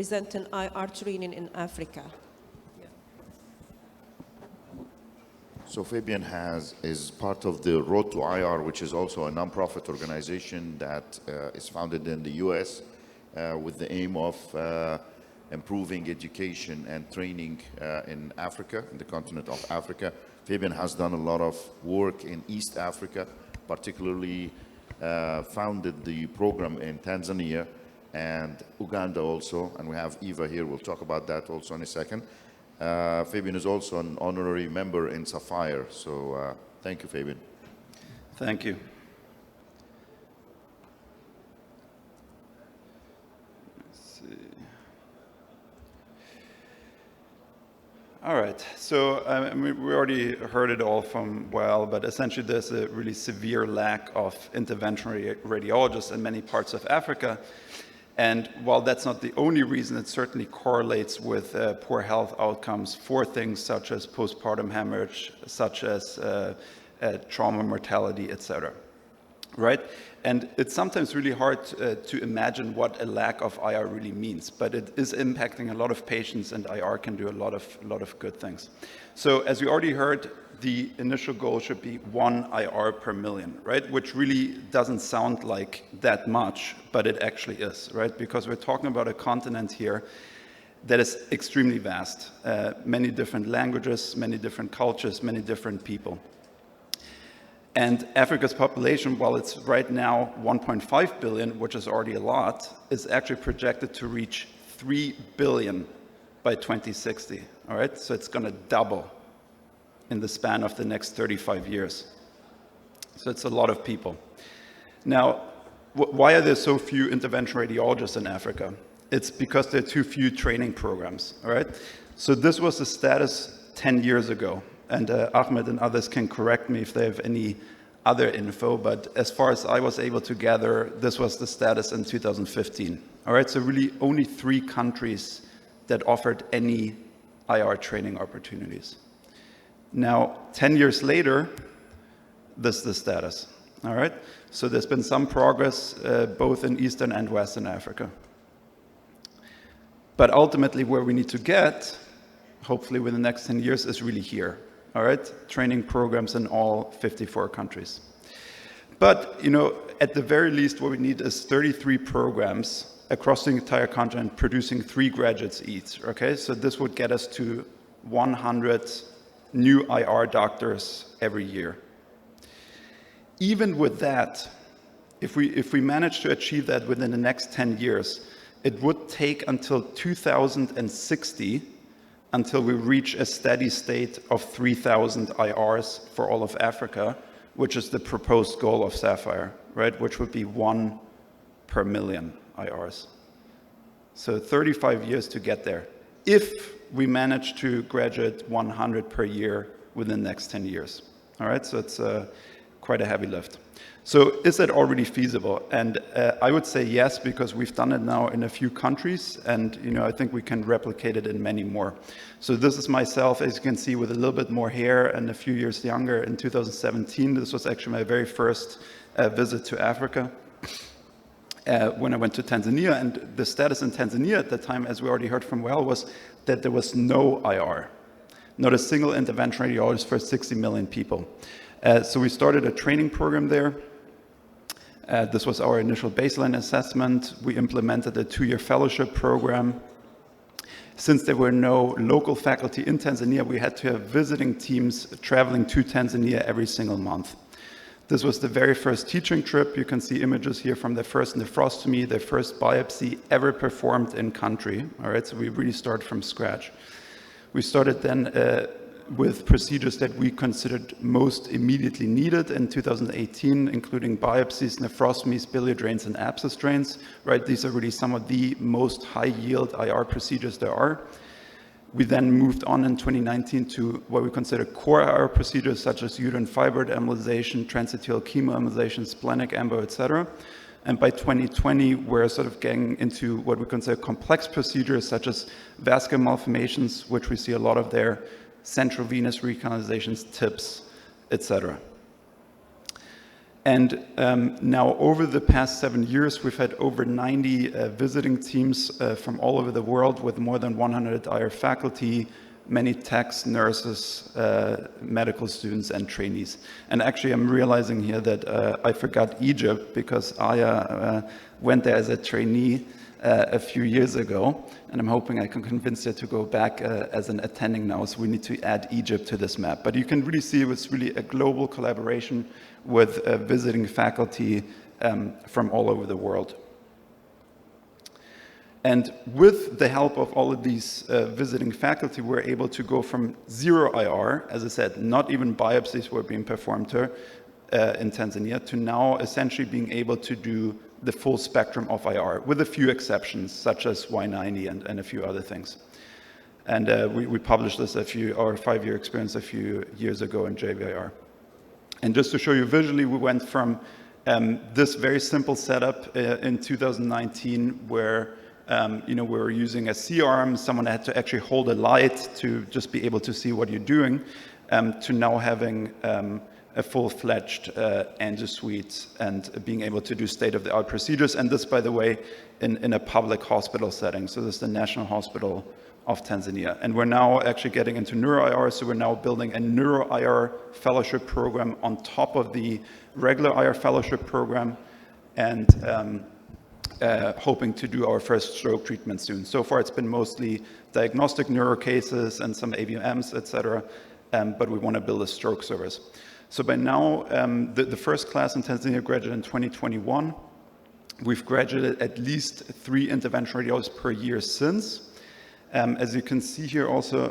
present an IR training in Africa. So Fabian is part of the Road to IR, which is also a nonprofit organization that is founded in the US with the aim of improving education and training in Africa, in the continent of Africa. Fabian has done a lot of work in East Africa, particularly founded the program in Tanzania and Uganda also, and we have Eva here, we'll talk about that also in a second. Fabian is also an honorary member in Sapphire, so thank you, Fabian. Thank you. Let's see. All right, so we already heard it all from Well, but essentially there's a really severe lack of interventional radiologists in many parts of Africa. And while that's not the only reason, it certainly correlates with poor health outcomes for things such as postpartum hemorrhage, such as trauma mortality, etc. Right? And it's sometimes really hard to imagine what a lack of IR really means, but it is impacting a lot of patients, and IR can do a lot of good things. So as we already heard, the initial goal should be 1 IR per million, right? Which really doesn't sound like that much, but it actually is, right? Because we're talking about a continent here that is extremely vast. Many different languages, many different cultures, many different people. And Africa's population, while it's right now 1.5 billion, which is already a lot, is actually projected to reach 3 billion by 2060, all right? So it's gonna double in the span of the next 35 years. So it's a lot of people. Now, why are there so few interventional radiologists in Africa? It's because there are too few training programs, all right? So this was the status 10 years ago, and Ahmed and others can correct me if they have any other info, but as far as I was able to gather, this was the status in 2015, all right? So really only 3 countries that offered any IR training opportunities. Now, 10 years later, this is the status, all right? So there's been some progress both in Eastern and Western Africa. But ultimately where we need to get, hopefully within the next 10 years, is really here, all right? Training programs in all 54 countries. But, you know, at the very least, what we need is 33 programs across the entire continent producing 3 graduates each, okay? So this would get us to 100 new IR doctors every year. Even with that, if we manage to achieve that within the next 10 years, it would take until 2060 until we reach a steady state of 3,000 IRs for all of Africa, which is the proposed goal of Sapphire, right? Which would be 1 per million IRs. So 35 years to get there, if we manage to graduate 100 per year within the next 10 years. All right, so it's quite a heavy lift. So is that already feasible? And I would say yes, because we've done it now in a few countries, and you know, I think we can replicate it in many more. So this is myself, as you can see, with a little bit more hair and a few years younger in 2017. This was actually my very first visit to Africa. When I went to Tanzania, and the status in Tanzania at the time, as we already heard from Well, was that there was no IR, not a single interventional radiologist for 60 million people. So we started a training program there. This was our initial baseline assessment. We implemented a 2-year fellowship program. Since there were no local faculty in Tanzania, we had to have visiting teams traveling to Tanzania every single month. This was the very first teaching trip. You can see images here from the first nephrostomy, the first biopsy ever performed in country. All right, so we really started from scratch. We started then with procedures that we considered most immediately needed in 2018, including biopsies, nephrostomies, biliary drains, and abscess drains. Right, these are really some of the most high-yield IR procedures there are. We then moved on in 2019 to what we consider core IR procedures, such as uterine fibroid embolization, transarterial chemoembolization, splenic embo, etc. And by 2020, we're sort of getting into what we consider complex procedures, such as vascular malformations, which we see a lot of there, central venous recanalizations, TIPS, etc. And now over the past 7 years, we've had over 90 visiting teams from all over the world with more than 100 IR faculty, many techs, nurses, medical students, and trainees. And actually, I'm realizing here that I forgot Egypt because Aya went there as a trainee a few years ago, and I'm hoping I can convince her to go back as an attending now, so we need to add Egypt to this map. But you can really see it was really a global collaboration with visiting faculty from all over the world. And with the help of all of these visiting faculty, we're able to go from 0 IR, as I said, not even biopsies were being performed here in Tanzania, to now essentially being able to do the full spectrum of IR, with a few exceptions, such as Y90 and a few other things. And we published this our 5-year experience a few years ago in JVIR. And just to show you visually, we went from this very simple setup in 2019 where we were using a C-arm, someone had to actually hold a light to just be able to see what you're doing, to now having a full-fledged angio suite and being able to do state-of-the-art procedures. And this, by the way, in a public hospital setting. So this is the National Hospital of Tanzania. And we're now actually getting into neuro-IR, so we're now building a neuro-IR fellowship program on top of the regular IR fellowship program, and hoping to do our first stroke treatment soon. So far, it's been mostly diagnostic neuro cases and some AVMs, etc., but we want to build a stroke service. So by now, the first class in Tanzania graduated in 2021. We've graduated at least 3 intervention radiologists per year since. As you can see here also,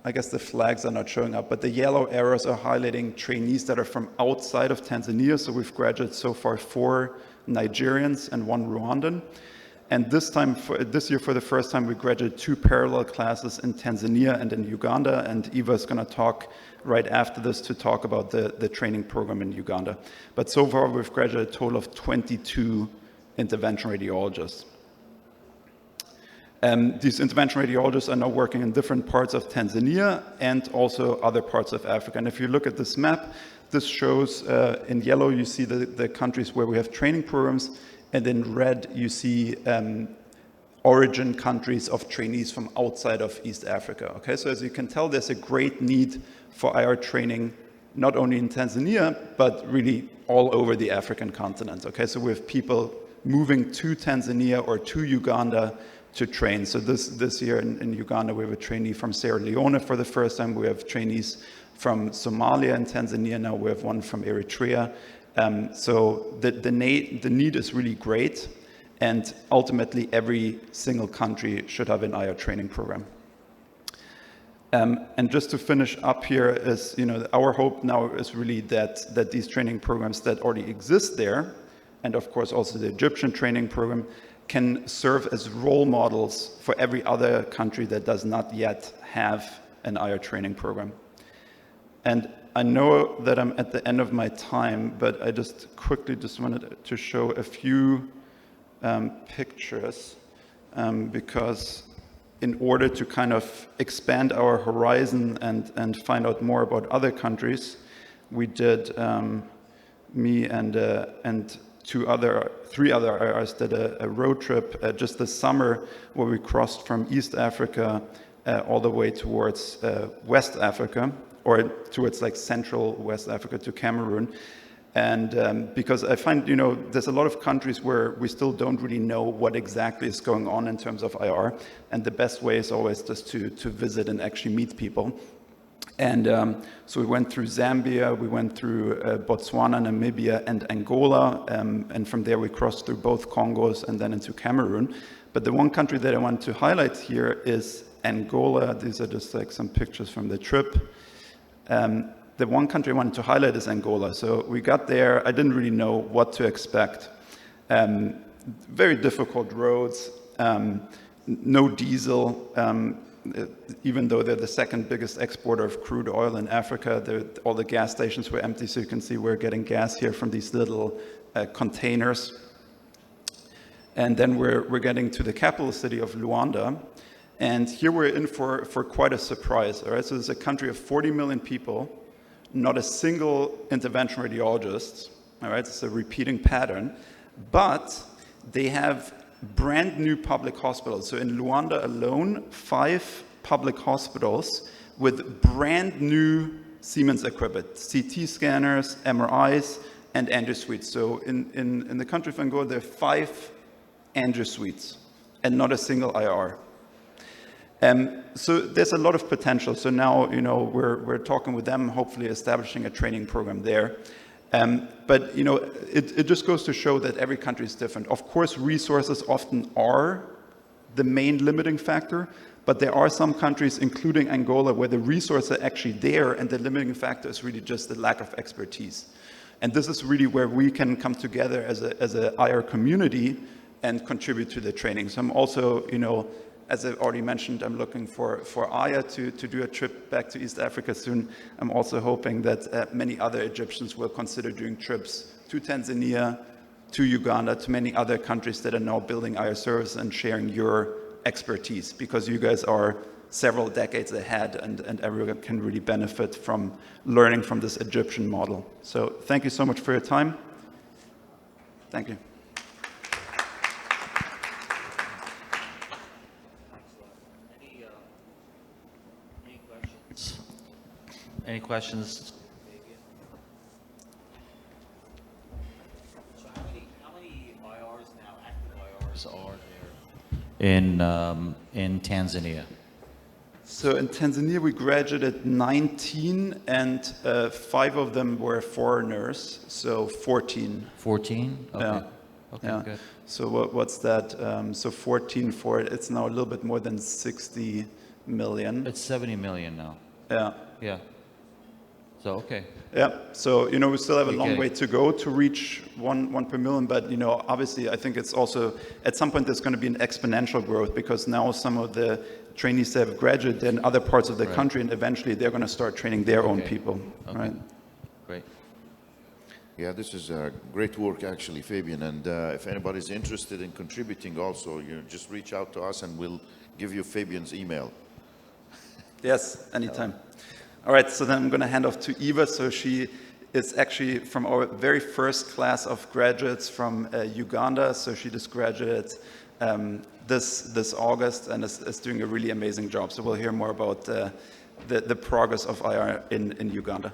I guess the flags are not showing up, but the yellow arrows are highlighting trainees that are from outside of Tanzania. So we've graduated so far 4 Nigerians and 1 Rwandan. And this year, for the first time, we graduated 2 parallel classes in Tanzania and in Uganda. And Eva is going to talk right after this to talk about the training program in Uganda. But so far, we've graduated a total of 22 intervention radiologists. These intervention radiologists are now working in different parts of Tanzania and also other parts of Africa. And if you look at this map, this shows in yellow, you see the countries where we have training programs, and in red, you see origin countries of trainees from outside of East Africa. Okay, so as you can tell, there's a great need for IR training, not only in Tanzania, but really all over the African continent. Okay, so we have people moving to Tanzania or to Uganda to train. So this year in Uganda, we have a trainee from Sierra Leone for the first time. We have trainees from Somalia and Tanzania. Now we have one from Eritrea. So the need is really great. And ultimately, every single country should have an IR training program. And just to finish up here is, our hope now is really that these training programs that already exist there, and of course also the Egyptian training program, can serve as role models for every other country that does not yet have an IR training program. And I know that I'm at the end of my time, but I just quickly wanted to show a few pictures because in order to kind of expand our horizon and find out more about other countries, we did, me and 3 other IRs did a road trip just this summer where we crossed from East Africa all the way towards West Africa, or towards like central West Africa to Cameroon. And because I find, there's a lot of countries where we still don't really know what exactly is going on in terms of IR. And the best way is always just to visit and actually meet people. And so we went through Zambia, we went through Botswana, Namibia, and Angola. And from there, we crossed through both Congos and then into Cameroon. But the one country that I want to highlight here is Angola. These are just like some pictures from the trip. The one country I wanted to highlight is Angola. So we got there, I didn't really know what to expect. Very difficult roads, no diesel, even though they're the second biggest exporter of crude oil in Africa. All the gas stations were empty, so you can see we're getting gas here from these little containers. And then we're getting to the capital city of Luanda. And here we're in for quite a surprise. All right? So it's a country of 40 million people, not a single intervention radiologist. all right? It's a repeating pattern, but they have brand new public hospitals. So in Luanda alone, 5 public hospitals with brand new Siemens equipment, CT scanners, MRIs, and angio suites. So in the country of Angola, there are 5 angio suites and not a single IR. So there's a lot of potential. So now, we're talking with them, hopefully establishing a training program there. But, it just goes to show that every country is different. Of course, resources often are the main limiting factor, but there are some countries, including Angola, where the resources are actually there, and the limiting factor is really just the lack of expertise. And this is really where we can come together as a IR community and contribute to the training. So I'm also, as I've already mentioned, I'm looking for Aya to do a trip back to East Africa soon. I'm also hoping that many other Egyptians will consider doing trips to Tanzania, to Uganda, to many other countries that are now building IR service and sharing your expertise, because you guys are several decades ahead, and everyone can really benefit from learning from this Egyptian model. So thank you so much for your time. Thank you. Any questions? So how many IRs now, active IRs, are there in Tanzania? So in Tanzania, we graduated 19, and 5 of them were foreigners, so 14. 14? Okay. Yeah. Okay, Yeah. good. So what's that? So 14 for it. It's now a little bit more than 60 million. It's 70 million now. Yeah. Yeah. So, okay. Yeah, so, we still have a long Okay. way to go to reach one per million, but, obviously I think it's also, at some point there's going to be an exponential growth, because now some of the trainees that have graduated in other parts of the Right. country, and eventually they're going to start training their own Okay. people, Okay. right? Great. Yeah, this is great work actually, Fabian. And if anybody's interested in contributing also, just reach out to us and we'll give you Fabian's email. Yes, anytime. All right, so then I'm going to hand off to Eva. So she is actually from our very first class of graduates from Uganda. So she just graduated this August and is doing a really amazing job. So we'll hear more about the progress of IR in Uganda.